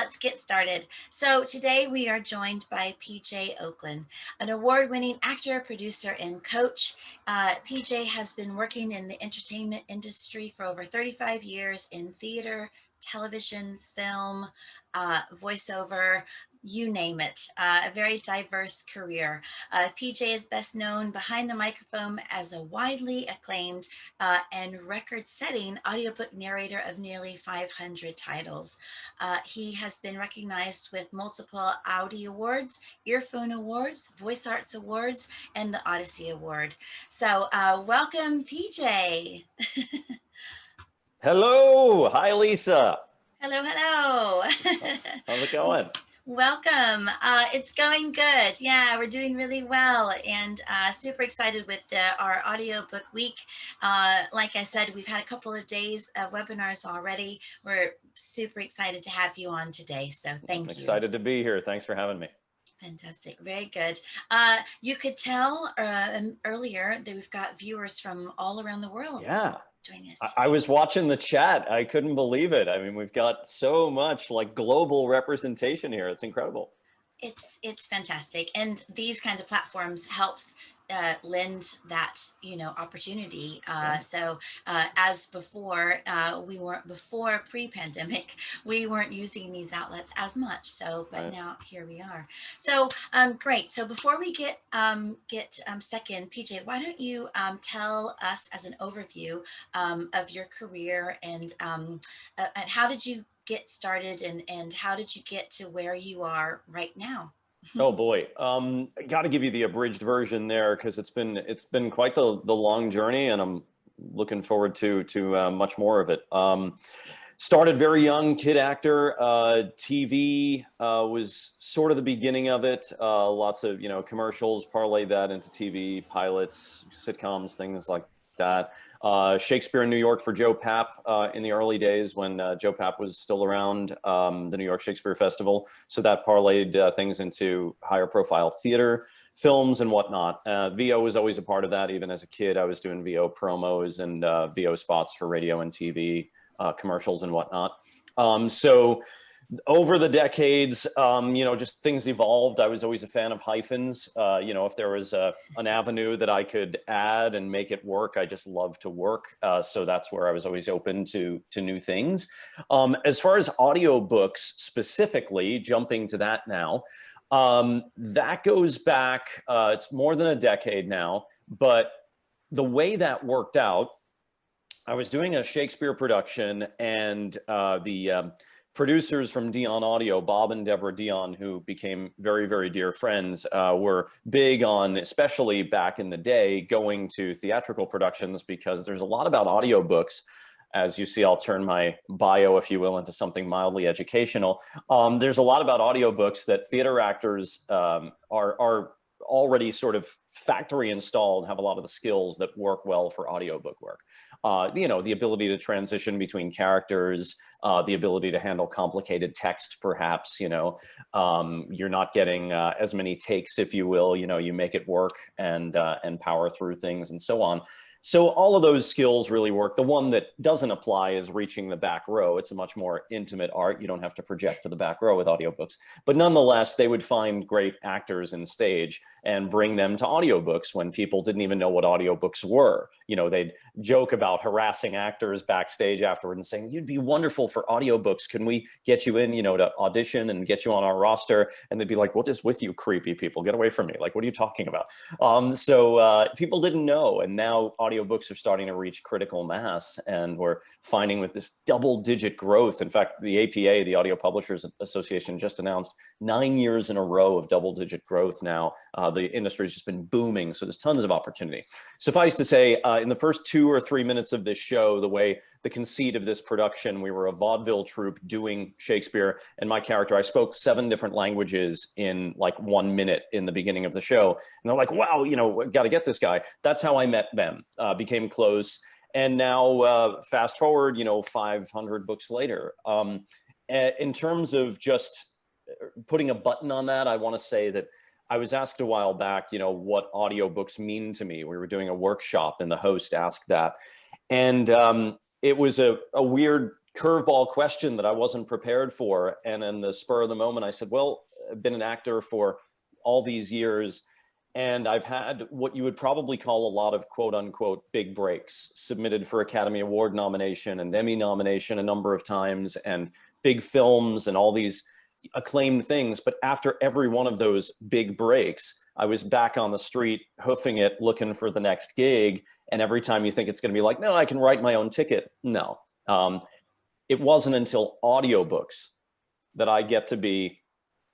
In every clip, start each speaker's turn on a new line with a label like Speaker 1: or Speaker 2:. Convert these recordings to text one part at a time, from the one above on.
Speaker 1: let's get started. So today we are joined by PJ Ochlan, an award-winning actor, producer, and coach. PJ has been working in the entertainment industry for over 35 years in theater, television, film, voiceover, you name it, a very diverse career. PJ is best known behind the microphone as a widely acclaimed and record-setting audiobook narrator of nearly 500 titles. He has been recognized with multiple Audi Awards, Earphone Awards, Voice Arts Awards, and the Odyssey Award. So welcome, PJ.
Speaker 2: Hello. Hi, Lisa.
Speaker 1: Hello, hello.
Speaker 2: How's it going?
Speaker 1: Welcome. It's going good. Yeah, we're doing really well and super excited with our audiobook week. Like I said, we've had a couple of days of webinars already. We're super excited to have you on today. So thank you.
Speaker 2: Excited to be here. Thanks for having me.
Speaker 1: Fantastic. Very good. You could tell earlier that we've got viewers from all around the world.
Speaker 2: Yeah.
Speaker 1: Joining us
Speaker 2: I was watching the chat. I couldn't believe it. I mean, we've got so much like global representation here. It's incredible.
Speaker 1: It's fantastic, and these kind of platforms helps lend that opportunity. So as before, before pre-pandemic, we weren't using these outlets as much. So, but now here we are. So great. So before we get stuck in, PJ, why don't you tell us as an overview of your career and how did you get started and how did you get to where you are right now?
Speaker 2: Oh boy, I got to give you the abridged version there because it's been quite the long journey, and I'm looking forward to much more of it. Started very young, kid actor. TV was sort of the beginning of it. Lots of commercials, parlayed that into TV, pilots, sitcoms, things like that. Shakespeare in New York for Joe Papp in the early days when Joe Papp was still around, the New York Shakespeare Festival. So that parlayed things into higher profile theater, films and whatnot. VO was always a part of that. Even as a kid, I was doing VO promos and VO spots for radio and TV, commercials and whatnot. So over the decades, just things evolved. I was always a fan of hyphens. If there was an avenue that I could add and make it work, I just love to work. So that's where I was always open to new things. As far as audiobooks specifically, jumping to that now, that goes back, it's more than a decade now, but the way that worked out, I was doing a Shakespeare production and the producers from Dion Audio, Bob and Deborah Dion, who became very, very dear friends, were big on, especially back in the day, going to theatrical productions because there's a lot about audiobooks. As you see, I'll turn my bio, if you will, into something mildly educational. There's a lot about audiobooks that theater actors are already sort of factory installed, have a lot of the skills that work well for audiobook work. The ability to transition between characters, the ability to handle complicated text, perhaps, you're not getting as many takes, if you will, you make it work and power through things and so on. So all of those skills really work. The one that doesn't apply is reaching the back row. It's a much more intimate art. You don't have to project to the back row with audiobooks. But nonetheless, they would find great actors in stage and bring them to audiobooks when people didn't even know what audiobooks were. They'd joke about harassing actors backstage afterward and saying, "You'd be wonderful for audiobooks. Can we get you in, to audition and get you on our roster?" And they'd be like, "What is with you creepy people? Get away from me. Like, what are you talking about?" So people didn't know. And now audiobooks are starting to reach critical mass, and we're finding with this double-digit growth. In fact, the APA, the Audio Publishers Association, just announced 9 years in a row of double-digit growth now. The industry's just been booming, so there's tons of opportunity. Suffice to say, in the first 2 or 3 minutes of this show, the conceit of this production, we were a vaudeville troupe doing Shakespeare, and my character, I spoke 7 different languages in like 1 minute in the beginning of the show. And they're like, "Wow, got to get this guy." That's how I met them, became close. And now fast forward, 500 books later. In terms of just putting a button on that, I want to say that I was asked a while back, what audiobooks mean to me. We were doing a workshop and the host asked that. And it was a weird curveball question that I wasn't prepared for. And in the spur of the moment, I said, well, I've been an actor for all these years, and I've had what you would probably call a lot of quote unquote big breaks, submitted for Academy Award nomination and Emmy nomination a number of times, and big films and all these acclaimed things. But after every one of those big breaks, I was back on the street, hoofing it, looking for the next gig. And every time you think it's going to be like, no, I can write my own ticket. No. It wasn't until audiobooks that I get to be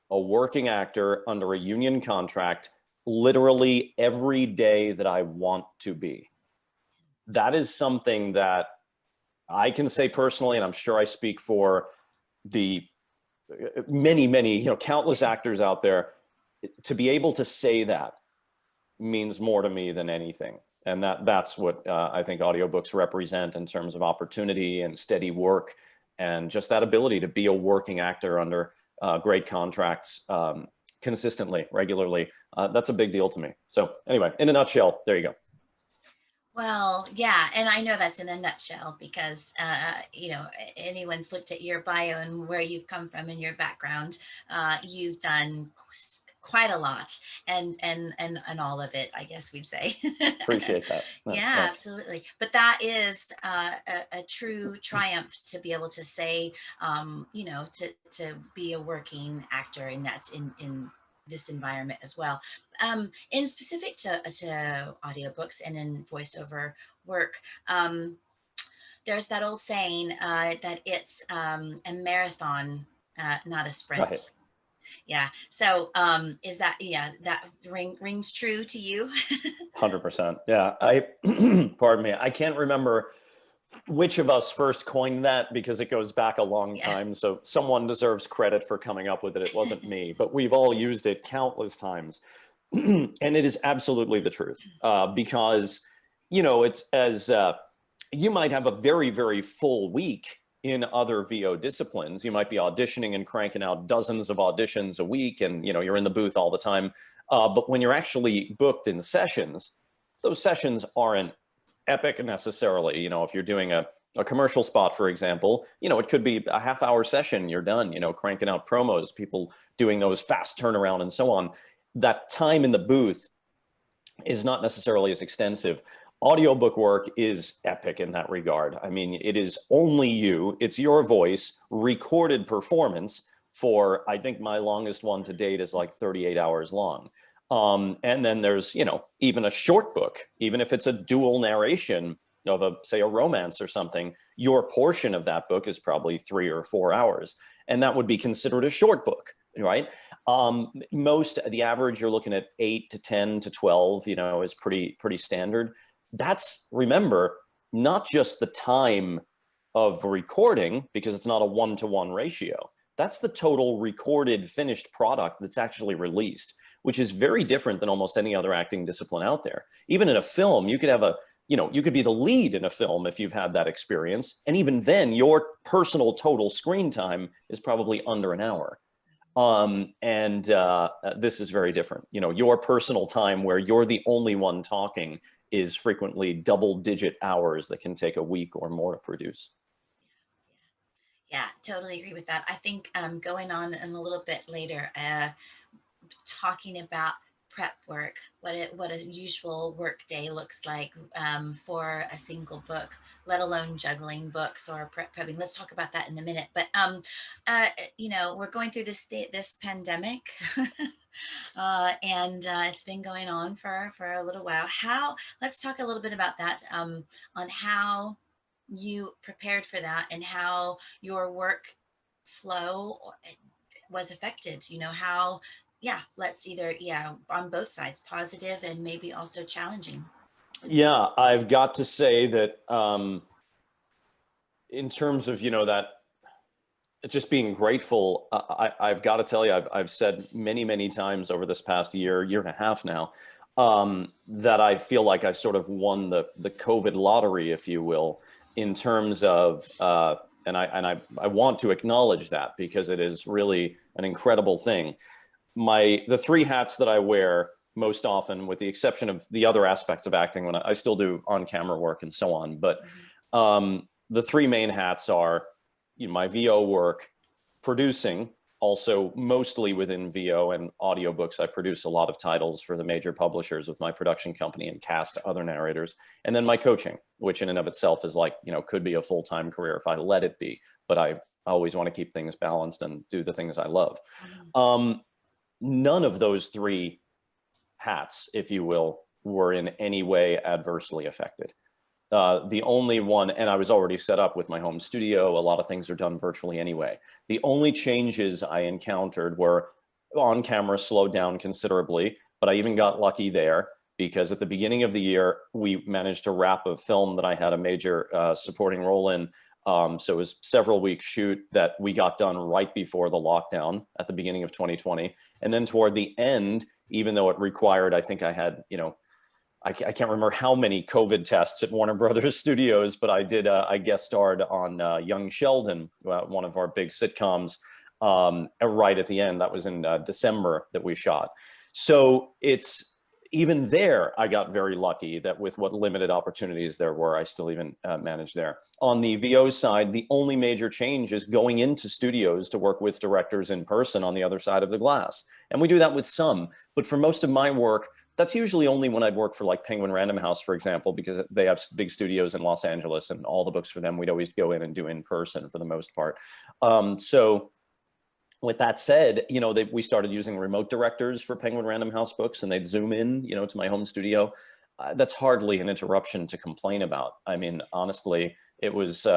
Speaker 2: a working actor under a union contract literally every day that I want to be. That is something that I can say personally, and I'm sure I speak for the many, countless actors out there. To be able to say that means more to me than anything. And that's what I think audiobooks represent in terms of opportunity and steady work, and just that ability to be a working actor under great contracts consistently, regularly. That's a big deal to me. So anyway, in a nutshell, there you go.
Speaker 1: Well, yeah, and I know that's in a nutshell because anyone's looked at your bio and where you've come from and your background, you've done quite a lot, and all of it, I guess we'd say.
Speaker 2: Appreciate that.
Speaker 1: Yeah,
Speaker 2: Thanks.
Speaker 1: absolutely. But that is a true triumph to be able to say, to be a working actor, and that's in this environment as well. In specific to audiobooks and in voiceover work, there's that old saying that it's a marathon, not a sprint.
Speaker 2: Right.
Speaker 1: Yeah. So is that, yeah, that rings true to you?
Speaker 2: 100%. Yeah. Pardon me. I can't remember which of us first coined that because it goes back a long
Speaker 1: Yeah.
Speaker 2: time. So someone deserves credit for coming up with it. It wasn't me, but we've all used it countless times. And it is absolutely the truth because, it's as you might have a very, very full week in other VO disciplines. You might be auditioning and cranking out dozens of auditions a week, and you're in the booth all the time. But when you're actually booked in sessions, those sessions aren't epic necessarily. If you're doing a commercial spot, for example, it could be a half-hour session, you're done, cranking out promos, people doing those fast turnaround and so on. That time in the booth is not necessarily as extensive. Audiobook work is epic in that regard. I mean, it is only you, it's your voice, recorded performance for, I think my longest one to date is like 38 hours long. And then there's, even a short book, even if it's a dual narration of say a romance or something, your portion of that book is probably 3 or 4 hours. And that would be considered a short book, right? The average you're looking at 8 to 10 to 12, is pretty standard. That's, remember, not just the time of recording, because it's not a 1-to-1 ratio. That's the total recorded finished product that's actually released, which is very different than almost any other acting discipline out there. Even in a film, you could have you could be the lead in a film if you've had that experience. And even then, your personal total screen time is probably under an hour. This is very different. Your personal time where you're the only one talking is frequently double-digit hours that can take a week or more to produce.
Speaker 1: Yeah, totally agree with that. I think going on in a little bit later, talking about prep work, what a usual work day looks like for a single book, let alone juggling books or prepping. Let's talk about that in a minute. But we're going through this pandemic, and it's been going on for a little while. Let's talk a little bit about that, on how you prepared for that and how your work flow was affected. How, yeah, let's either, on both sides, positive and maybe also challenging.
Speaker 2: Yeah, I've got to say that in terms of, that just being grateful, I've got to tell you, I've said many times over this past year and a half now, that I feel like I sort of won the COVID lottery, if you will, in terms of, and I want to acknowledge that because it is really an incredible thing. The 3 hats that I wear most often, with the exception of the other aspects of acting when I still do on-camera work and so on, but the 3 main hats are my VO work, producing, also mostly within VO and audiobooks. I produce a lot of titles for the major publishers with my production company and cast other narrators. And then my coaching, which in and of itself is like, could be a full-time career if I let it be, but I always want to keep things balanced and do the things I love. None of those three hats, if you will, were in any way adversely affected. The only one, and I was already set up with my home studio, a lot of things are done virtually anyway. The only changes I encountered were on camera slowed down considerably, but I even got lucky there because at the beginning of the year, we managed to wrap a film that I had a major supporting role in. So it was several weeks shoot that we got done right before the lockdown at the beginning of 2020. And then toward the end, even though it required, I think I had, I can't remember how many COVID tests at Warner Brothers Studios, but I did. I guest starred on Young Sheldon, one of our big sitcoms, right at the end. That was in December that we shot. So it's even there, I got very lucky that with what limited opportunities there were, I still even managed there. On the VO side, the only major change is going into studios to work with directors in person on the other side of the glass. And we do that with some, but for most of my work, that's usually only when I'd work for like Penguin Random House, for example, because they have big studios in Los Angeles and all the books for them, we'd always go in and do in person for the most part. So with that said, we started using remote directors for Penguin Random House books and they'd zoom in, to my home studio. That's hardly an interruption to complain about. I mean, honestly, it was,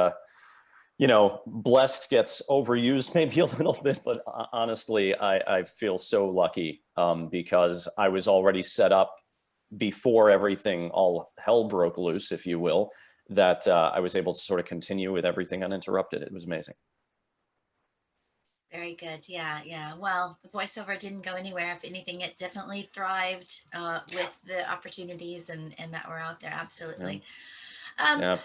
Speaker 2: blessed gets overused maybe a little bit, but honestly, I feel so lucky because I was already set up before everything, all hell broke loose, if you will, that I was able to sort of continue with everything uninterrupted. It was amazing.
Speaker 1: Very good. Yeah, yeah. Well, the voiceover didn't go anywhere. If anything, it definitely thrived with the opportunities and that were out there. Absolutely.
Speaker 2: Yeah. Yeah.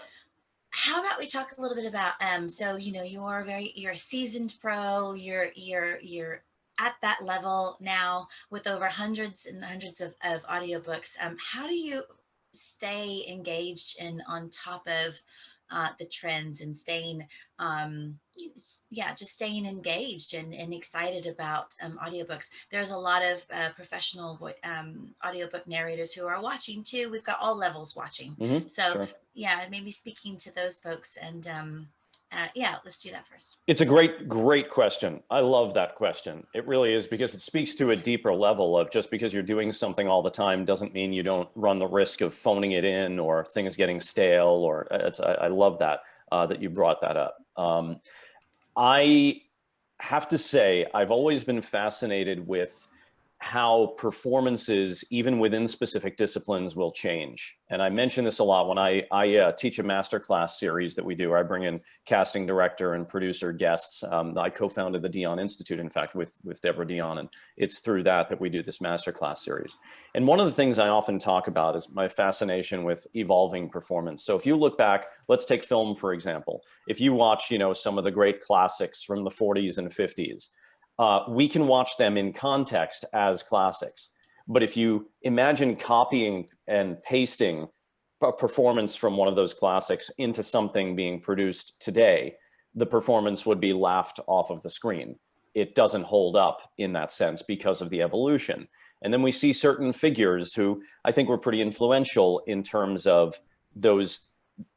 Speaker 1: How about we talk a little bit about so you're a seasoned pro, you're at that level now with over hundreds and hundreds of audiobooks. How do you stay engaged and on top of the trends and staying just staying engaged and excited about audiobooks? There's a lot of professional audiobook narrators who are watching too. We've got all levels watching. So
Speaker 2: Sure.
Speaker 1: yeah, maybe speaking to those folks and let's do that first.
Speaker 2: It's a great question. I love that question. It really is, because it speaks to a deeper level of just because you're doing something all the time doesn't mean you don't run the risk of phoning it in or things getting stale. Or I love that you brought that up. I have to say, I've always been fascinated with how performances, even within specific disciplines, will change. And I mention this a lot when I teach a masterclass series that we do, where I bring in casting director and producer guests. I co-founded the Dion Institute, in fact, with Deborah Dion, and it's through that we do this masterclass series. And one of the things I often talk about is my fascination with evolving performance. So if you look back, let's take film, for example. If you watch, some of the great classics from the 40s and 50s, we can watch them in context as classics. But if you imagine copying and pasting a performance from one of those classics into something being produced today, the performance would be laughed off of the screen. It doesn't hold up in that sense because of the evolution. And then we see certain figures who I think were pretty influential in terms of those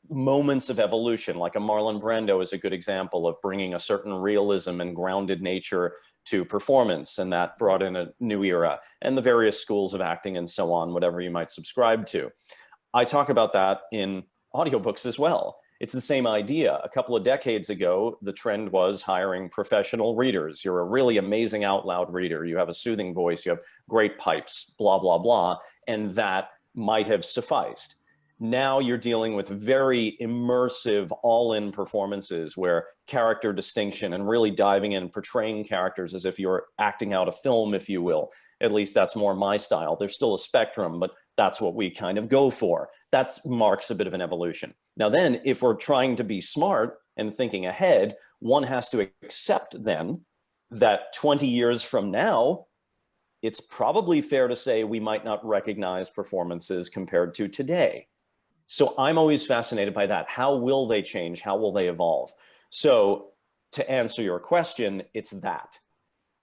Speaker 2: moments of evolution, like a Marlon Brando is a good example of bringing a certain realism and grounded nature to performance, and that brought in a new era, and the various schools of acting and so on, whatever you might subscribe to. I talk about that in audiobooks as well. It's the same idea. A couple of decades ago, the trend was hiring professional readers. You're a really amazing out loud reader. You have a soothing voice. You have great pipes, blah, blah, blah. And that might have sufficed. Now you're dealing with very immersive, all-in performances where character distinction and really diving in, portraying characters as if you're acting out a film, if you will. At least that's more my style. There's still a spectrum, but that's what we kind of go for. That marks a bit of an evolution. Now then, if we're trying to be smart and thinking ahead, one has to accept then that 20 years from now, it's probably fair to say we might not recognize performances compared to today. So I'm always fascinated by that. How will they change? How will they evolve? So to answer your question, it's that.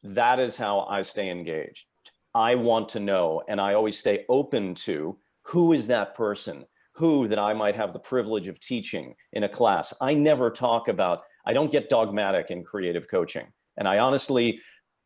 Speaker 2: That is how I stay engaged. I want to know, and I always stay open to, who is that person? Who that I might have the privilege of teaching in a class. I never talk about, I don't get dogmatic in creative coaching. And I honestly,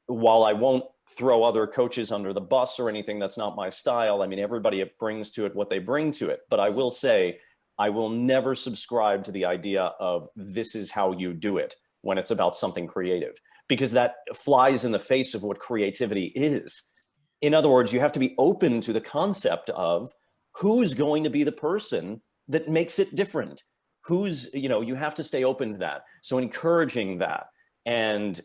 Speaker 2: while I won't throw other coaches under the bus or anything, that's not my style. I mean, everybody brings to it what they bring to it. But I will say, I will never subscribe to the idea of this is how you do it when it's about something creative, because that flies in the face of what creativity is. In other words, you have to be open to the concept of who's going to be the person that makes it different. Who's, you have to stay open to that. So encouraging that, and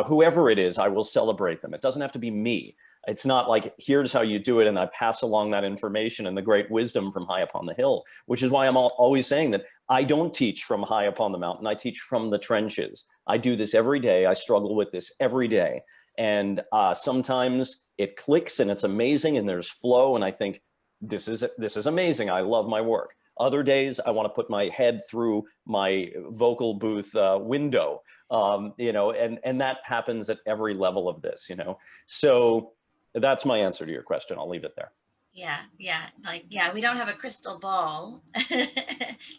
Speaker 2: whoever it is, I will celebrate them. It doesn't have to be me. It's not like, here's how you do it, and I pass along that information and the great wisdom from high upon the hill, which is why I'm always saying that I don't teach from high upon the mountain. I teach from the trenches. I do this every day. I struggle with this every day. And sometimes it clicks and it's amazing and there's flow, and I think, this is amazing. I love my work. Other days, I want to put my head through my vocal booth window, and that happens at every level of this, So that's my answer to your question. I'll leave it there.
Speaker 1: Yeah. We don't have a crystal ball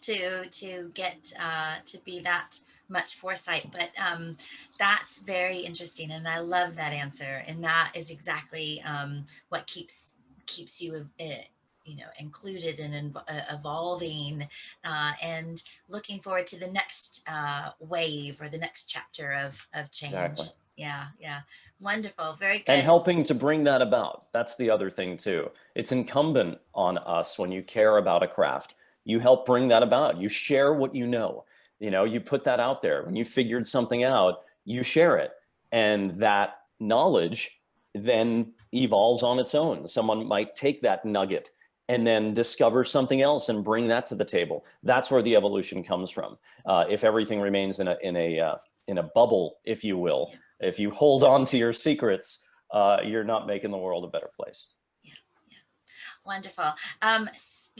Speaker 1: to get to be that much foresight, but that's very interesting, and I love that answer. And that is exactly what keeps you included and evolving, and looking forward to the next wave or the next chapter of change.
Speaker 2: Exactly.
Speaker 1: Yeah. Wonderful. Very good.
Speaker 2: And helping to bring that about. That's the other thing too. It's incumbent on us, when you care about a craft, you help bring that about. You share what you know. You put that out there. When you figured something out, you share it. And that knowledge then evolves on its own. Someone might take that nugget and then discover something else and bring that to the table. That's where the evolution comes from. If everything remains in a bubble, if you will, if you hold on to your secrets, you're not making the world a better place.
Speaker 1: Yeah. Wonderful.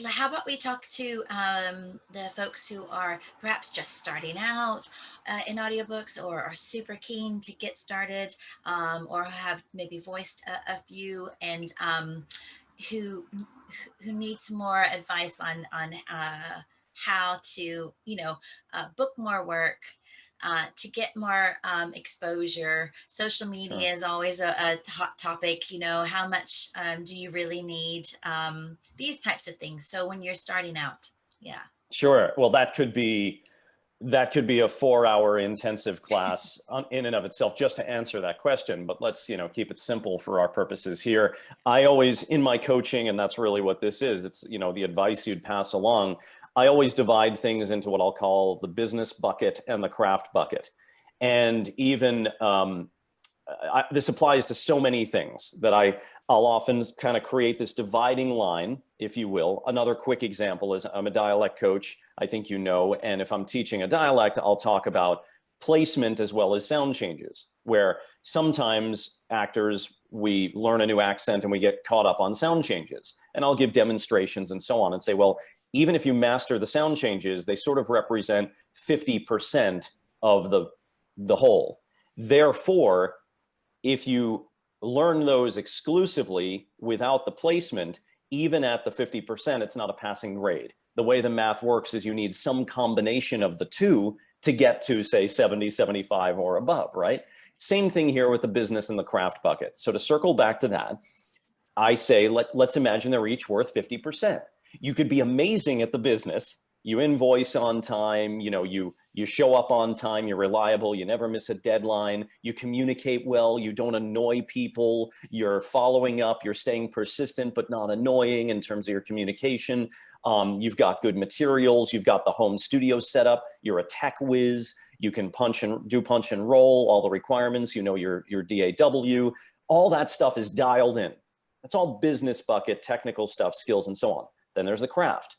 Speaker 1: How about we talk to the folks who are perhaps just starting out in audiobooks, or are super keen to get started, or have maybe voiced a few, and who need some more advice on how to book more work, to get more exposure. Social media is always a hot topic. How much do you really need? These types of things. So when you're starting out, yeah.
Speaker 2: Sure. Well, that could be a 4-hour intensive class in and of itself, just to answer that question. But let's keep it simple for our purposes here. I always, in my coaching, and that's really what this is, it's the advice you'd pass along, I always divide things into what I'll call the business bucket and the craft bucket. And even this applies to so many things that I'll often kind of create this dividing line, if you will. Another quick example is, I'm a dialect coach, I think and if I'm teaching a dialect, I'll talk about placement as well as sound changes, where sometimes actors, we learn a new accent and we get caught up on sound changes. And I'll give demonstrations and so on and say, well, even if you master the sound changes, they sort of represent 50% of the whole. Therefore, if you learn those exclusively without the placement, even at the 50%, it's not a passing grade. The way the math works is you need some combination of the two to get to, say, 70, 75 or above, right? Same thing here with the business and the craft bucket. So to circle back to that, I say, let's imagine they're each worth 50%. You could be amazing at the business. You invoice on time, you show up on time, you're reliable, you never miss a deadline, you communicate well, you don't annoy people, you're following up, you're staying persistent but not annoying in terms of your communication. You've got good materials, you've got the home studio set up, you're a tech whiz, you can punch and roll, all the requirements, your DAW, all that stuff is dialed in. That's all business bucket, technical stuff, skills, and so on. Then there's the craft.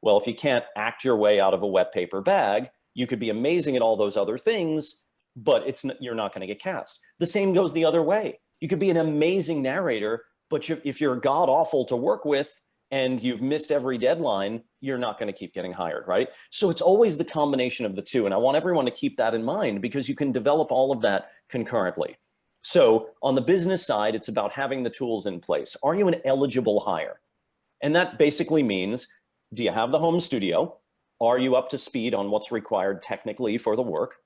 Speaker 2: Well, if you can't act your way out of a wet paper bag, you could be amazing at all those other things, but you're not going to get cast. The same goes the other way. You could be an amazing narrator, but if you're god awful to work with, and you've missed every deadline, you're not going to keep getting hired, right? So it's always the combination of the two. And I want everyone to keep that in mind, because you can develop all of that concurrently. So on the business side, it's about having the tools in place. Are you an eligible hire? And that basically means, do you have the home studio? Are you up to speed on what's required technically for the work?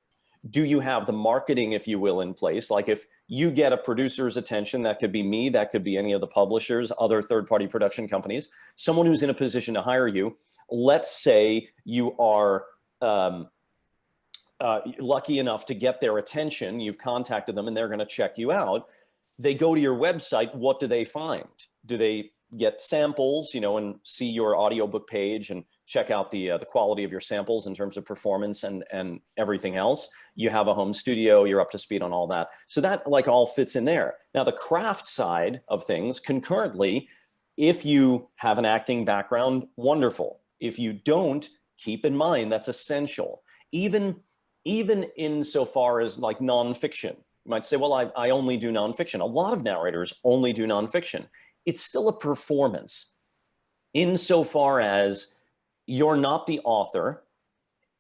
Speaker 2: Do you have the marketing, if you will, in place? Like if you get a producer's attention, that could be me, that could be any of the publishers, other third-party production companies, someone who's in a position to hire you. Let's say you are lucky enough to get their attention, you've contacted them and they're going to check you out. They go to your website, what do they find? Do they get samples, and see your audiobook page and check out the quality of your samples in terms of performance and everything else? You have a home studio, you're up to speed on all that. So that like all fits in there. Now the craft side of things, concurrently, if you have an acting background, wonderful. If you don't, keep in mind that's essential. Even insofar as like nonfiction. You might say, well, I only do nonfiction. A lot of narrators only do nonfiction. It's still a performance insofar as you're not the author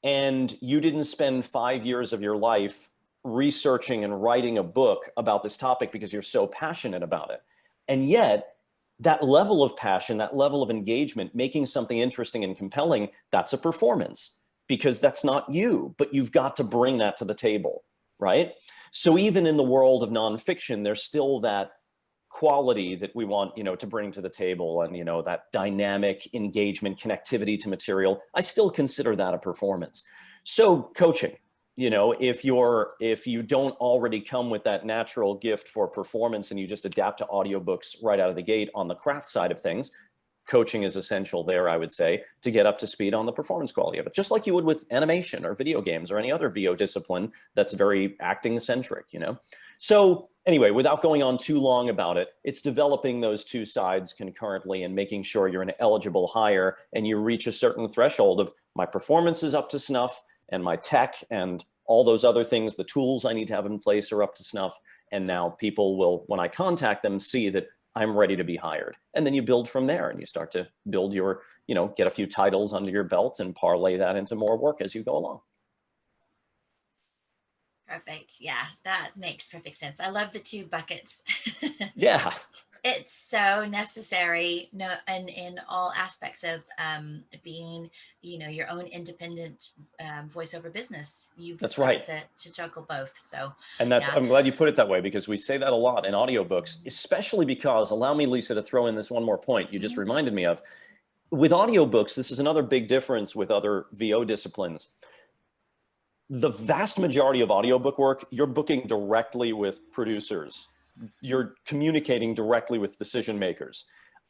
Speaker 2: and you didn't spend 5 years of your life researching and writing a book about this topic because you're so passionate about it. And yet that level of passion, that level of engagement, making something interesting and compelling, that's a performance, because that's not you, but you've got to bring that to the table, right? So even in the world of nonfiction, there's still that quality that we want, to bring to the table, and, that dynamic engagement, connectivity to material. I still consider that a performance. So coaching, if you don't already come with that natural gift for performance and you just adapt to audiobooks right out of the gate on the craft side of things, coaching is essential there, I would say, to get up to speed on the performance quality of it, just like you would with animation or video games or any other VO discipline that's very acting centric, So anyway, without going on too long about it, it's developing those two sides concurrently and making sure you're an eligible hire and you reach a certain threshold of my performance is up to snuff and my tech and all those other things, the tools I need to have in place are up to snuff. And now people will, when I contact them, see that I'm ready to be hired. And then you build from there and you start to build your, get a few titles under your belt and parlay that into more work as you go along.
Speaker 1: Perfect. Yeah, that makes perfect sense. I love the two buckets.
Speaker 2: Yeah.
Speaker 1: It's so necessary, and in all aspects of being, your own independent voiceover business.
Speaker 2: That's
Speaker 1: got
Speaker 2: right.
Speaker 1: to juggle both. So,
Speaker 2: and that's,
Speaker 1: yeah.
Speaker 2: I'm glad you put it that way, because we say that a lot in audiobooks, especially because, allow me, Lisa, to throw in this one more point you just reminded me of. With audiobooks, this is another big difference with other VO disciplines. The vast majority of audiobook work, you're booking directly with producers. You're communicating directly with decision makers.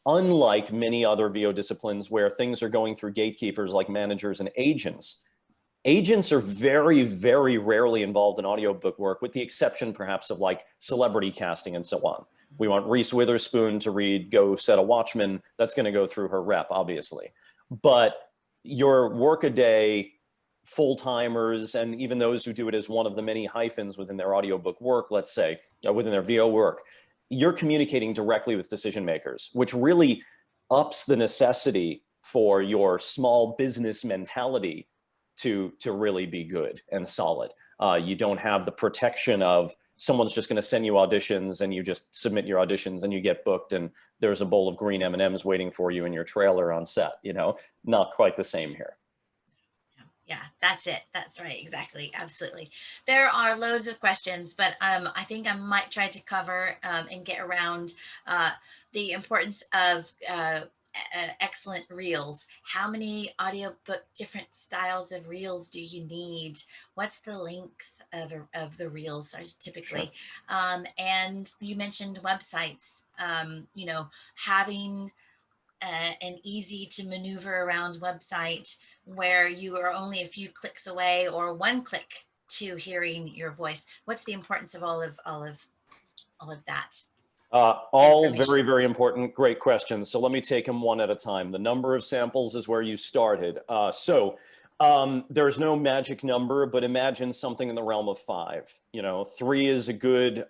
Speaker 2: Unlike many other VO disciplines where things are going through gatekeepers like managers and agents, agents are very, very rarely involved in audiobook work, with the exception perhaps of like celebrity casting and so on. We want Reese Witherspoon to read Go Set a Watchman. That's going to go through her rep, obviously. But your workaday full-timers, and even those who do it as one of the many hyphens within their audiobook work, let's say, within their VO work, you're communicating directly with decision makers, which really ups the necessity for your small business mentality to really be good and solid. You don't have the protection of someone's just going to send you auditions and you just submit your auditions and you get booked and there's a bowl of green M&Ms waiting for you in your trailer on set. Not quite the same here.
Speaker 1: Yeah, that's it. That's right. Exactly. Absolutely. There are loads of questions, but I think I might try to cover and get around the importance of excellent reels. How many audiobook different styles of reels do you need? What's the length of the reels typically? Sure. And you mentioned websites, having an easy to maneuver around website where you are only a few clicks away or one click to hearing your voice. What's the importance of all of that?
Speaker 2: All very, very important. Great questions. So let me take them one at a time. The number of samples is where you started. There's no magic number, but imagine something in the realm of 5. 3 is a good,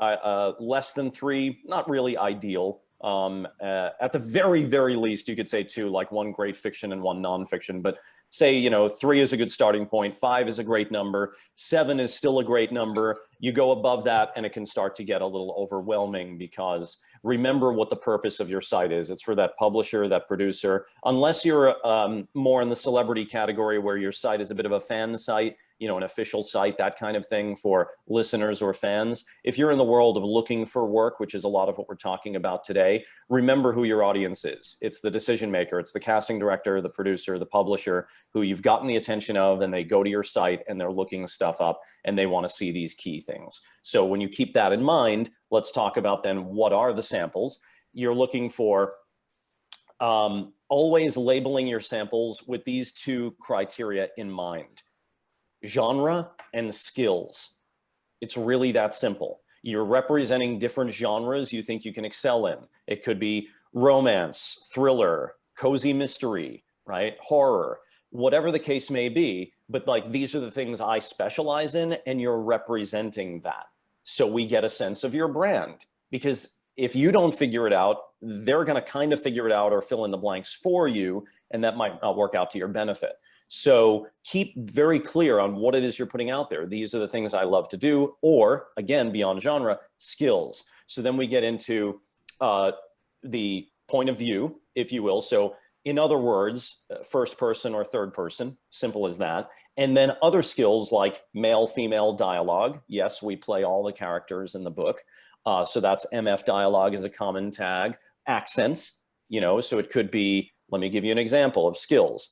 Speaker 2: less than 3, not really ideal. At the very, very least, you could say two, like one great fiction and one nonfiction. But say, you know, 3 is a good starting point, 5 is a great number, 7 is still a great number. You go above that and it can start to get a little overwhelming, because remember what the purpose of your site is. It's for that publisher, that producer. Unless you're more in the celebrity category where your site is a bit of a fan site, you know, an official site, that kind of thing for listeners or fans. If you're in the world of looking for work, which is a lot of what we're talking about today, remember who your audience is. It's the decision maker. It's the casting director, the producer, the publisher, who you've gotten the attention of, and they go to your site and they're looking stuff up and they want to see these key things. So when you keep that in mind, let's talk about then what are the samples. You're looking for always labeling your samples with these 2 criteria in mind: genre and skills. It's really that simple. You're representing different genres you think you can excel in. It could be romance, thriller, cozy mystery, right? Horror, whatever the case may be, but like these are the things I specialize in, and you're representing that. So we get a sense of your brand, because if you don't figure it out, they're going to kind of figure it out or fill in the blanks for you, and that might not work out to your benefit. So keep very clear on what it is you're putting out there. These are the things I love to do, or again, beyond genre, skills. So then we get into the point of view, if you will. So in other words, first person or third person, simple as that. And then other skills like male, female dialogue. Yes, we play all the characters in the book. So that's MF dialogue is a common tag. Accents, you know, so it could be, let me give you an example of skills.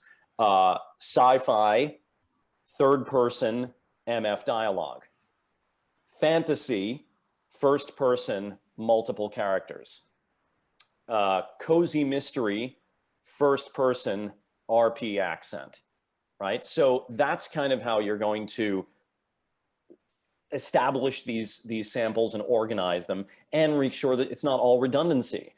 Speaker 2: Sci-fi, third person, MF dialogue. Fantasy, first person, multiple characters. Cozy mystery, first person, RP accent, right? So that's kind of how you're going to establish these samples and organize them and make sure that it's not all redundancy.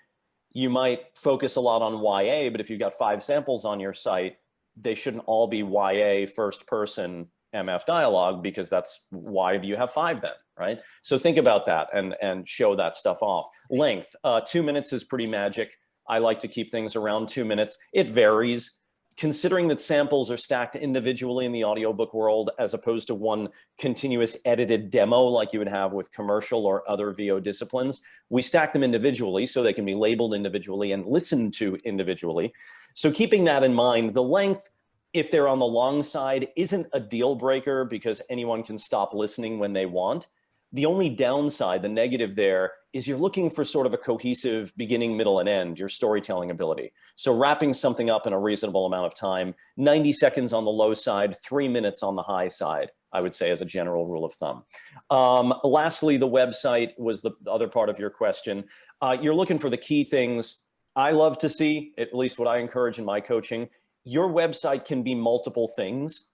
Speaker 2: You might focus a lot on YA, but if you've got 5 samples on your site, they shouldn't all be YA first person MF dialogue, because that's why you have 5 then, right? So think about that and show that stuff off. Length, 2 minutes is pretty magic. I like to keep things around 2 minutes. It varies. Considering that samples are stacked individually in the audiobook world, as opposed to one continuous edited demo like you would have with commercial or other VO disciplines, we stack them individually so they can be labeled individually and listened to individually. So keeping that in mind, the length, if they're on the long side, isn't a deal breaker, because anyone can stop listening when they want. The only downside, the negative there, is you're looking for sort of a cohesive beginning, middle, and end, your storytelling ability. So wrapping something up in a reasonable amount of time, 90 seconds on the low side, 3 minutes on the high side, I would say, as a general rule of thumb. Lastly, the website was the other part of your question. You're looking for the key things I love to see, at least what I encourage in my coaching. Your website can be multiple things.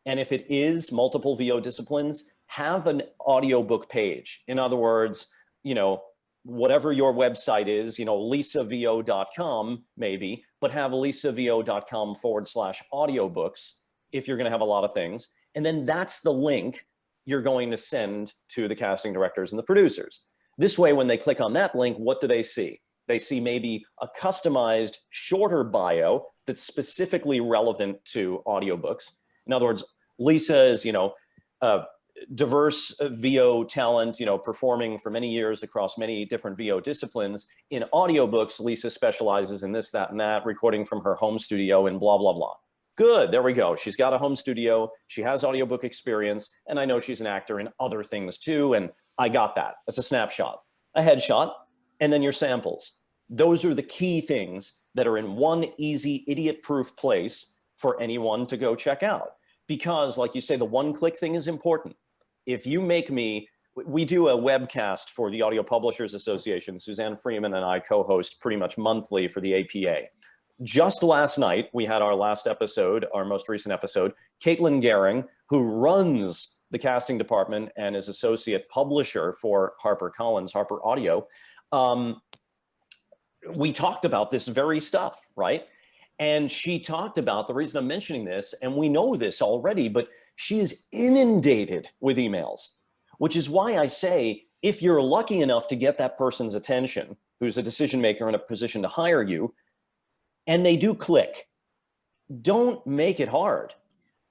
Speaker 2: And if it is multiple VO disciplines, have an audiobook page. In other words, you know, whatever your website is, you know, lisavo.com maybe, but have lisavo.com/audiobooks if you're going to have a lot of things. And then that's the link you're going to send to the casting directors and the producers. This way, when they click on that link, what do they see? They see maybe a customized, shorter bio that's specifically relevant to audiobooks. In other words, Lisa is, you know, diverse VO talent, you know, performing for many years across many different VO disciplines. In audiobooks, Lisa specializes in this, that, and that, recording from her home studio and blah, blah, blah. Good, there we go. She's got a home studio, she has audiobook experience, and I know she's an actor in other things too, and I got that. That's a snapshot, a headshot, and then your samples. Those are the key things that are in one easy, idiot-proof place for anyone to go check out. Because, like you say, the one-click thing is important. If you make me, we do a webcast for the Audio Publishers Association. Suzanne Freeman and I co-host pretty much monthly for the APA. Just last night, we had our last episode, our most recent episode. Caitlin Gehring, who runs the casting department and is associate publisher for HarperCollins, Harper Audio, we talked about this very stuff, right? And she talked about, the reason I'm mentioning this, and we know this already, but she is inundated with emails, which is why I say, if you're lucky enough to get that person's attention, who's a decision maker in a position to hire you, and they do click, don't make it hard.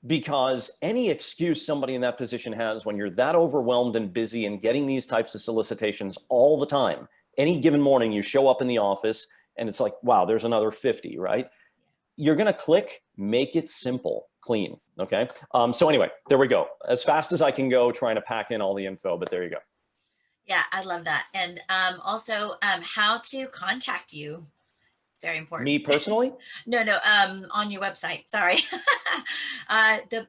Speaker 2: Because any excuse somebody in that position has when you're that overwhelmed and busy and getting these types of solicitations all the time, any given morning you show up in the office and it's like, wow, there's another 50, right? You're going to click, make it simple, clean. Okay. So anyway, there we go. As fast as I can go trying to pack in all the info, but there you go.
Speaker 1: Yeah, I love that. And also how to contact you. Very important.
Speaker 2: Me personally?
Speaker 1: No, on your website. Sorry. The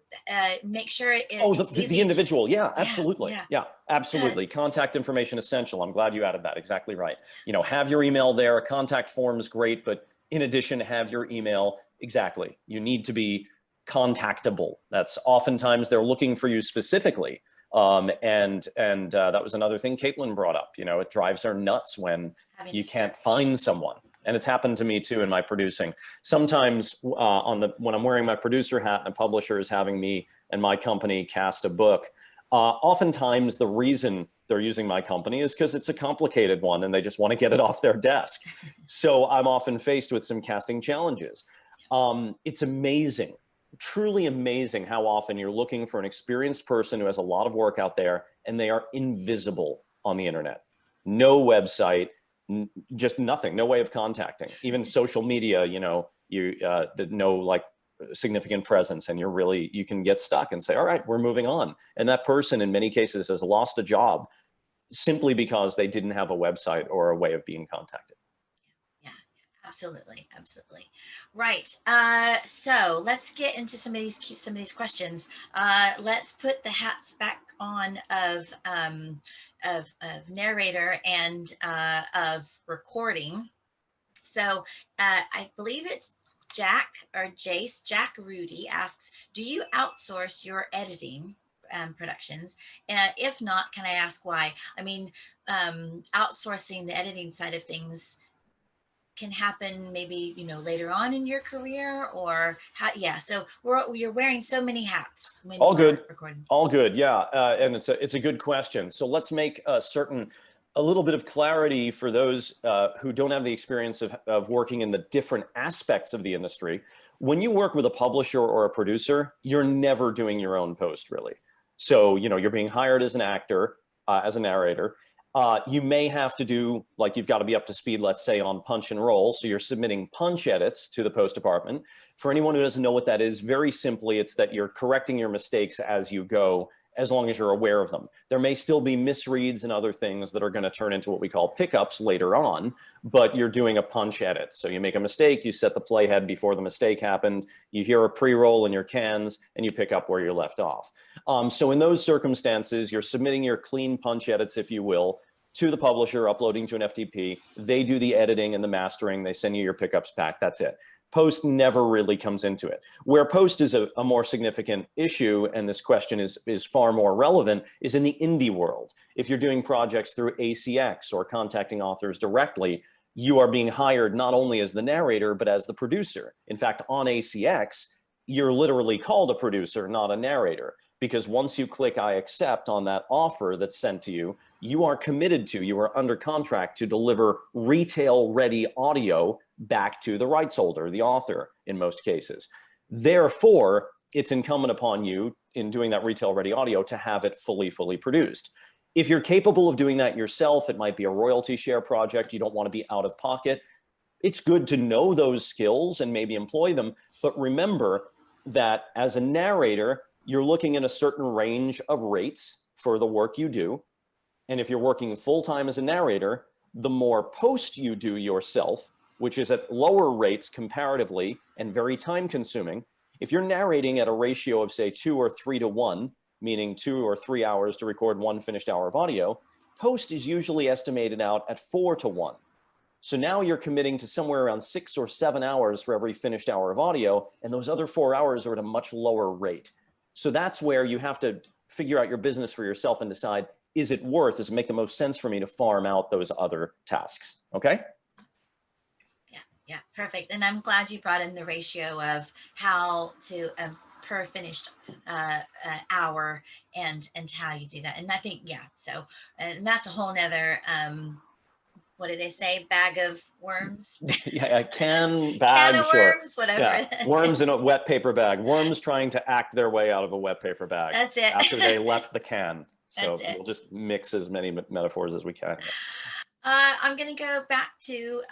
Speaker 1: make sure
Speaker 2: Oh,
Speaker 1: it's
Speaker 2: the
Speaker 1: easy
Speaker 2: individual. Yeah,
Speaker 1: yeah,
Speaker 2: absolutely.
Speaker 1: yeah.
Speaker 2: Yeah, absolutely. Contact information essential. I'm glad you added that. Exactly right. Have your email there. A contact form is great, but in addition, have your email. Exactly. You need to be contactable. That's oftentimes they're looking for you specifically. And that was another thing Caitlin brought up. It drives her nuts when
Speaker 1: Having
Speaker 2: you
Speaker 1: to
Speaker 2: can't
Speaker 1: search.
Speaker 2: find someone. And it's happened to me too in my producing. Sometimes when I'm wearing my producer hat and a publisher is having me and my company cast a book, oftentimes the reason they're using my company is because it's a complicated one and they just want to get it off their desk. So I'm often faced with some casting challenges. It's amazing, truly amazing how often you're looking for an experienced person who has a lot of work out there and they are invisible on the internet. No website, just nothing, no way of contacting. Even social media, no like significant presence, and you can get stuck and say, all right, we're moving on. And that person in many cases has lost a job simply because they didn't have a website or a way of being contacted.
Speaker 1: Yeah, absolutely, absolutely. Right. So let's get into some of these questions. Let's put the hats back on of narrator and of recording. So I believe it's Jack Rudy asks, do you outsource your editing productions? If not, can I ask why? I mean, outsourcing the editing side of things can happen maybe later on in your career, or how? Yeah, so you're wearing so many hats when
Speaker 2: All
Speaker 1: you are
Speaker 2: good.
Speaker 1: recording.
Speaker 2: All good. Yeah. And it's a good question. So let's make a little bit of clarity for those who don't have the experience of working in the different aspects of the industry. When you work with a publisher or a producer, you're never doing your own post, really. So, you're being hired as an actor, as a narrator. You may have to do, like, you've got to be up to speed, let's say, on punch and roll. So you're submitting punch edits to the post department. For anyone who doesn't know what that is, very simply, it's that you're correcting your mistakes as you go, as long as you're aware of them. There may still be misreads and other things that are going to turn into what we call pickups later on, but you're doing a punch edit. So you make a mistake, you set the playhead before the mistake happened, you hear a pre-roll in your cans, and you pick up where you left off. So in those circumstances, you're submitting your clean punch edits, if you will, to the publisher, uploading to an FTP. They do the editing and the mastering. They send you your pickups back. That's it. Post never really comes into it. Where post is a more significant issue, and this question is far more relevant, is in the indie world. If you're doing projects through ACX or contacting authors directly, you are being hired not only as the narrator, but as the producer. In fact, on ACX, you're literally called a producer, not a narrator, because once you click I accept on that offer that's sent to you, you are under contract to deliver retail ready audio back to the rights holder, the author, in most cases. Therefore, it's incumbent upon you in doing that retail ready audio to have it fully produced. If you're capable of doing that yourself, it might be a royalty share project. You don't want to be out of pocket. It's good to know those skills and maybe employ them. But remember that as a narrator, you're looking at a certain range of rates for the work you do. And if you're working full-time as a narrator, the more post you do yourself, which is at lower rates comparatively and very time-consuming, if you're narrating at a ratio of, say, 2 or 3 to 1, meaning 2 or 3 hours to record 1 finished hour of audio, post is usually estimated out at 4 to 1. So now you're committing to somewhere around 6 or 7 hours for every finished hour of audio, and those other 4 hours are at a much lower rate. So that's where you have to figure out your business for yourself and decide, does it make the most sense for me to farm out those other tasks? Okay?
Speaker 1: Yeah, perfect. And I'm glad you brought in the ratio of how to per finished hour and how you do that. And I think, yeah, so, and that's a whole nother what do they say? Bag of worms?
Speaker 2: Yeah, a can,
Speaker 1: Can
Speaker 2: bag,
Speaker 1: of
Speaker 2: sure.
Speaker 1: worms, whatever.
Speaker 2: Yeah, worms in a wet paper bag. Worms trying to act their way out of a wet paper bag
Speaker 1: That's it.
Speaker 2: after they left the can.
Speaker 1: That's
Speaker 2: So
Speaker 1: it.
Speaker 2: we'll just mix as many metaphors as we can here.
Speaker 1: I'm going to go back to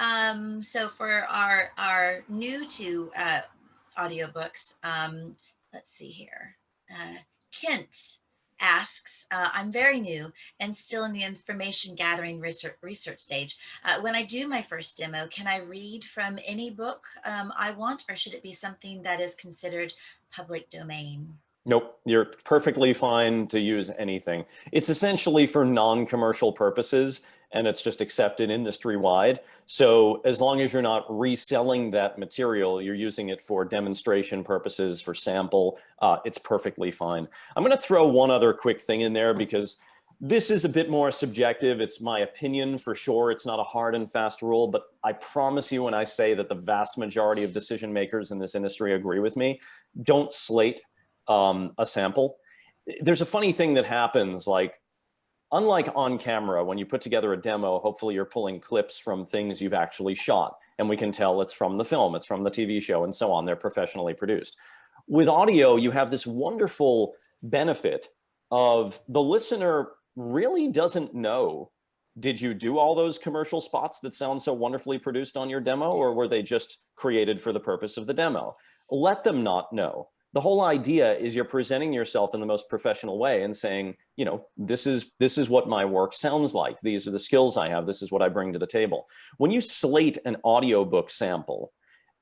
Speaker 1: so for our new to audiobooks. Let's see here. Kent asks, I'm very new and still in the information gathering research stage. When I do my first demo, can I read from any book I want, or should it be something that is considered public domain?
Speaker 2: Nope, you're perfectly fine to use anything. It's essentially for non-commercial purposes, and it's just accepted industry-wide. So as long as you're not reselling that material, you're using it for demonstration purposes, for sample, it's perfectly fine. I'm going to throw one other quick thing in there because this is a bit more subjective. It's my opinion for sure. It's not a hard and fast rule, but I promise you when I say that the vast majority of decision makers in this industry agree with me, don't slate a sample. There's a funny thing that happens, like, unlike on camera, when you put together a demo, hopefully you're pulling clips from things you've actually shot, and we can tell it's from the film, it's from the TV show, and so on. They're professionally produced. With audio, you have this wonderful benefit of the listener really doesn't know, did you do all those commercial spots that sound so wonderfully produced on your demo, or were they just created for the purpose of the demo? Let them not know. The whole idea is you're presenting yourself in the most professional way and saying, you know, this is what my work sounds like. These are the skills I have. This is what I bring to the table. When you slate an audiobook sample,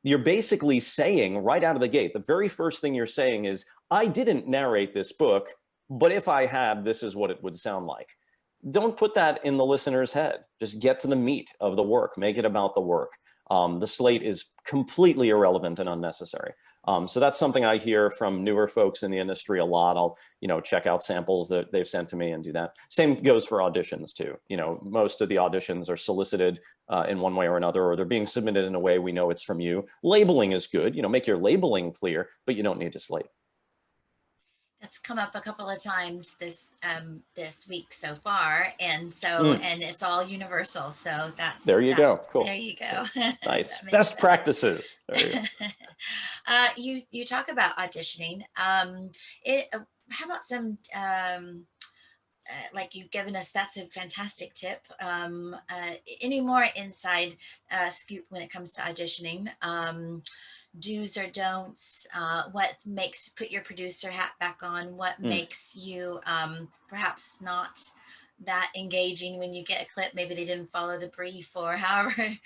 Speaker 2: you're basically saying right out of the gate, the very first thing you're saying is, I didn't narrate this book, but if I had, this is what it would sound like. Don't put that in the listener's head. Just get to the meat of the work. Make it about the work. The slate is completely irrelevant and unnecessary. So that's something I hear from newer folks in the industry a lot. I'll, check out samples that they've sent to me and do that. Same goes for auditions too. Most of the auditions are solicited in one way or another, or they're being submitted in a way we know it's from you. Labeling is good. Make your labeling clear, but you don't need to slate.
Speaker 1: That's come up a couple of times this week so far, and
Speaker 2: Mm,
Speaker 1: it's all universal. So
Speaker 2: there you
Speaker 1: that.
Speaker 2: go.
Speaker 1: There
Speaker 2: Cool.
Speaker 1: you
Speaker 2: Cool.
Speaker 1: go.
Speaker 2: Nice.
Speaker 1: That makes
Speaker 2: Best
Speaker 1: sense.
Speaker 2: practices. There you go.
Speaker 1: You talk about auditioning. It how about some like you've given us, that's a fantastic tip. Any more inside scoop when it comes to auditioning? Do's or don'ts? What makes, put your producer hat back on? What
Speaker 2: Mm.
Speaker 1: makes you perhaps not that engaging when you get a clip? Maybe they didn't follow the brief, or however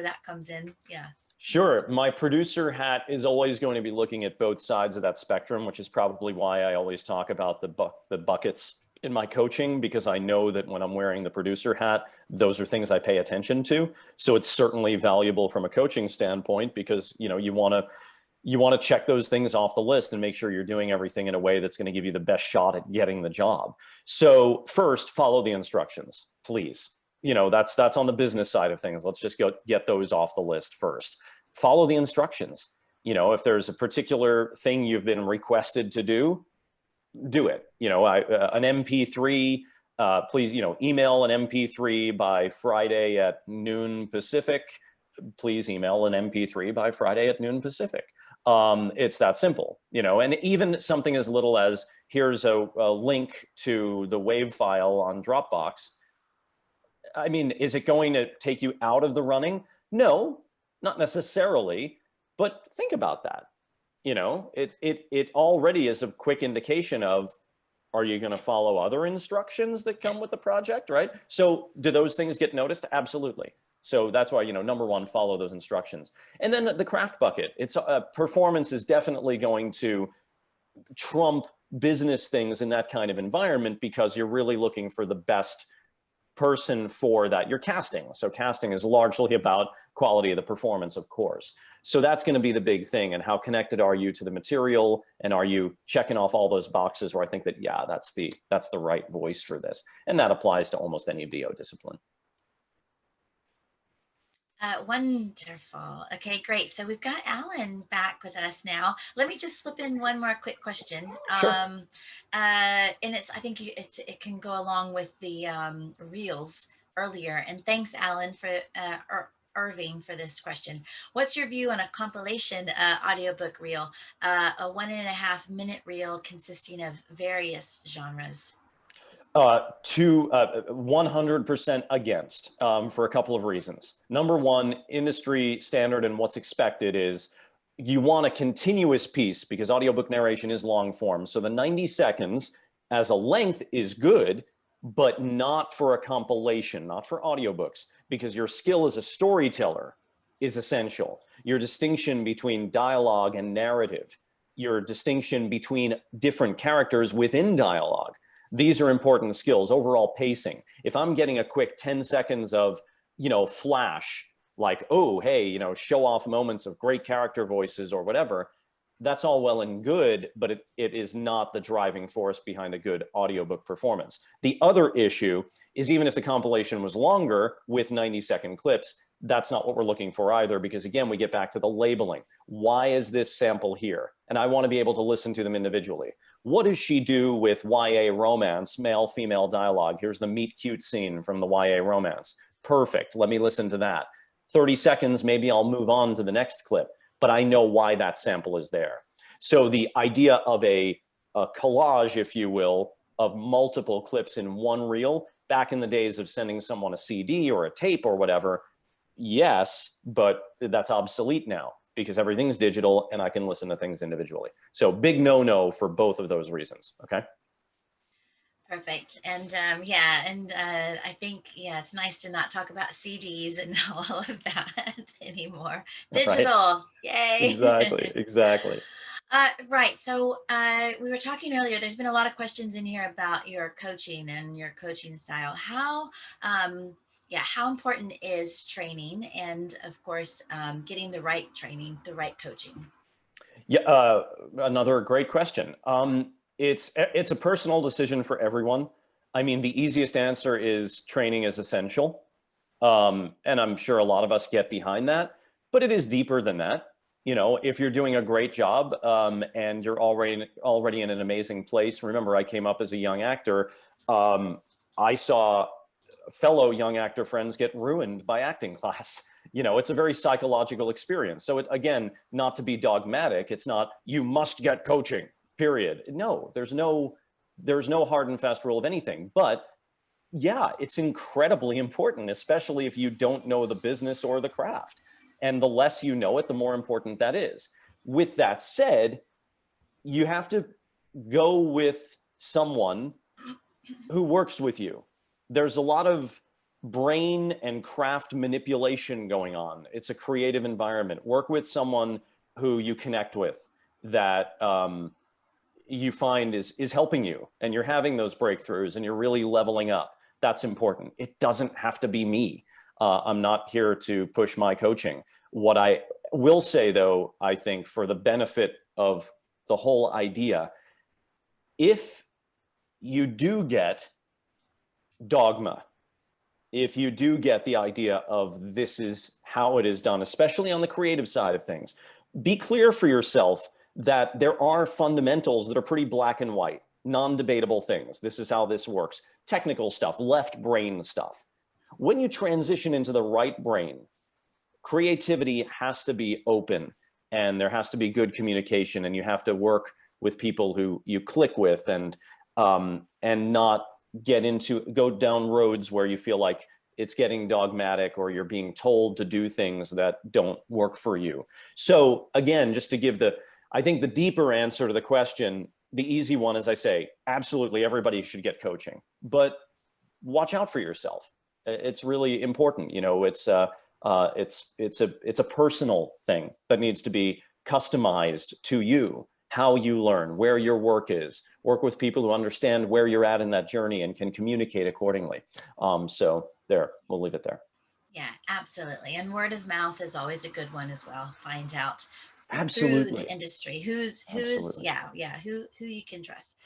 Speaker 1: that comes in. Yeah.
Speaker 2: Sure. My producer hat is always going to be looking at both sides of that spectrum, which is probably why I always talk about the buckets in my coaching, because I know that when I'm wearing the producer hat, those are things I pay attention to. So it's certainly valuable from a coaching standpoint, because you want to check those things off the list and make sure you're doing everything in a way that's going to give you the best shot at getting the job. So first, follow the instructions, please. That's on the business side of things. Let's just go get those off the list first. Follow the instructions. If there's a particular thing you've been requested to do it. An MP3, please, email an MP3 by Friday at noon Pacific. Please email an MP3 by Friday at noon Pacific. It's that simple, and even something as little as, here's a link to the WAV file on Dropbox. I mean, is it going to take you out of the running? No, not necessarily, but think about that. It already is a quick indication of, are you going to follow other instructions that come with the project, right? So do those things get noticed? Absolutely. So that's why, number one, follow those instructions. And then the craft bucket, it's performance is definitely going to trump business things in that kind of environment, because you're really looking for the best person for that you're casting. So casting is largely about quality of the performance, of course. So that's going to be the big thing. And how connected are you to the material? And are you checking off all those boxes where I think that, yeah, that's the right voice for this. And that applies to almost any VO discipline.
Speaker 1: Wonderful. Okay, great. So we've got Alan back with us now. Let me just slip in one more quick question.
Speaker 2: Sure.
Speaker 1: And I think it can go along with the reels earlier. And thanks, Alan, for Irving for this question. What's your view on a compilation audiobook reel, a 1.5 minute reel consisting of various genres?
Speaker 2: To 100% against, for a couple of reasons. Number one, industry standard and what's expected is you want a continuous piece because audiobook narration is long form. So the 90 seconds as a length is good, but not for a compilation, not for audiobooks, because your skill as a storyteller is essential. Your distinction between dialogue and narrative, your distinction between different characters within dialogue. These are important skills. Overall pacing. If I'm getting a quick 10 seconds of, flash, like, oh, hey, show off moments of great character voices or whatever, that's all well and good, but it is not the driving force behind a good audiobook performance. The other issue is even if the compilation was longer with 90-second clips, that's not what we're looking for either, because again, we get back to the labeling. Why is this sample here? And I want to be able to listen to them individually. What does she do with YA romance, male-female dialogue? Here's the meet cute scene from the YA romance. Perfect. Let me listen to that. 30 seconds, maybe I'll move on to the next clip, but I know why that sample is there. So the idea of a collage, if you will, of multiple clips in one reel, back in the days of sending someone a CD or a tape or whatever, yes, but that's obsolete now because everything's digital and I can listen to things individually. So big no-no for both of those reasons, okay?
Speaker 1: Perfect. And I think, it's nice to not talk about CDs and all of that anymore.
Speaker 2: Right?
Speaker 1: Digital, yay.
Speaker 2: Exactly.
Speaker 1: Right. So we were talking earlier, there's been a lot of questions in here about your coaching and your coaching style. How important is training and, of course, getting the right training, the right coaching?
Speaker 2: Yeah, another great question. It's a personal decision for everyone. I mean, the easiest answer is training is essential. And I'm sure a lot of us get behind that, but it is deeper than that. If you're doing a great job and you're already in an amazing place. Remember, I came up as a young actor. I saw fellow young actor friends get ruined by acting class. It's a very psychological experience. So again, not to be dogmatic, it's not you must get coaching, period. No, there's no hard and fast rule of anything. But yeah, it's incredibly important, especially if you don't know the business or the craft. And the less you know it, the more important that is. With that said, you have to go with someone who works with you. There's a lot of brain and craft manipulation going on. It's a creative environment. Work with someone who you connect with that you find is helping you, and you're having those breakthroughs and you're really leveling up. That's important. It doesn't have to be me. I'm not here to push my coaching. What I will say, though, I think for the benefit of the whole idea, if you do get dogma, if you do get the idea of this is how it is done, especially on the creative side of things, be clear for yourself that there are fundamentals that are pretty black and white, non-debatable things. This is how this works. Technical stuff, left brain stuff. When you transition into the right brain, creativity has to be open and there has to be good communication, and you have to work with people who you click with and not go down roads where you feel like it's getting dogmatic or you're being told to do things that don't work for you. So again, just to give I think the deeper answer to the question, the easy one, as I say, absolutely everybody should get coaching, but watch out for yourself. It's really important. It's a personal thing that needs to be customized to you, how you learn, where your work is. Work with people who understand where you're at in that journey and can communicate accordingly. So there, we'll leave it there.
Speaker 1: Yeah, absolutely. And word of mouth is always a good one as well. Find out through the
Speaker 2: Absolutely.
Speaker 1: industry who's
Speaker 2: Absolutely.
Speaker 1: who you can trust.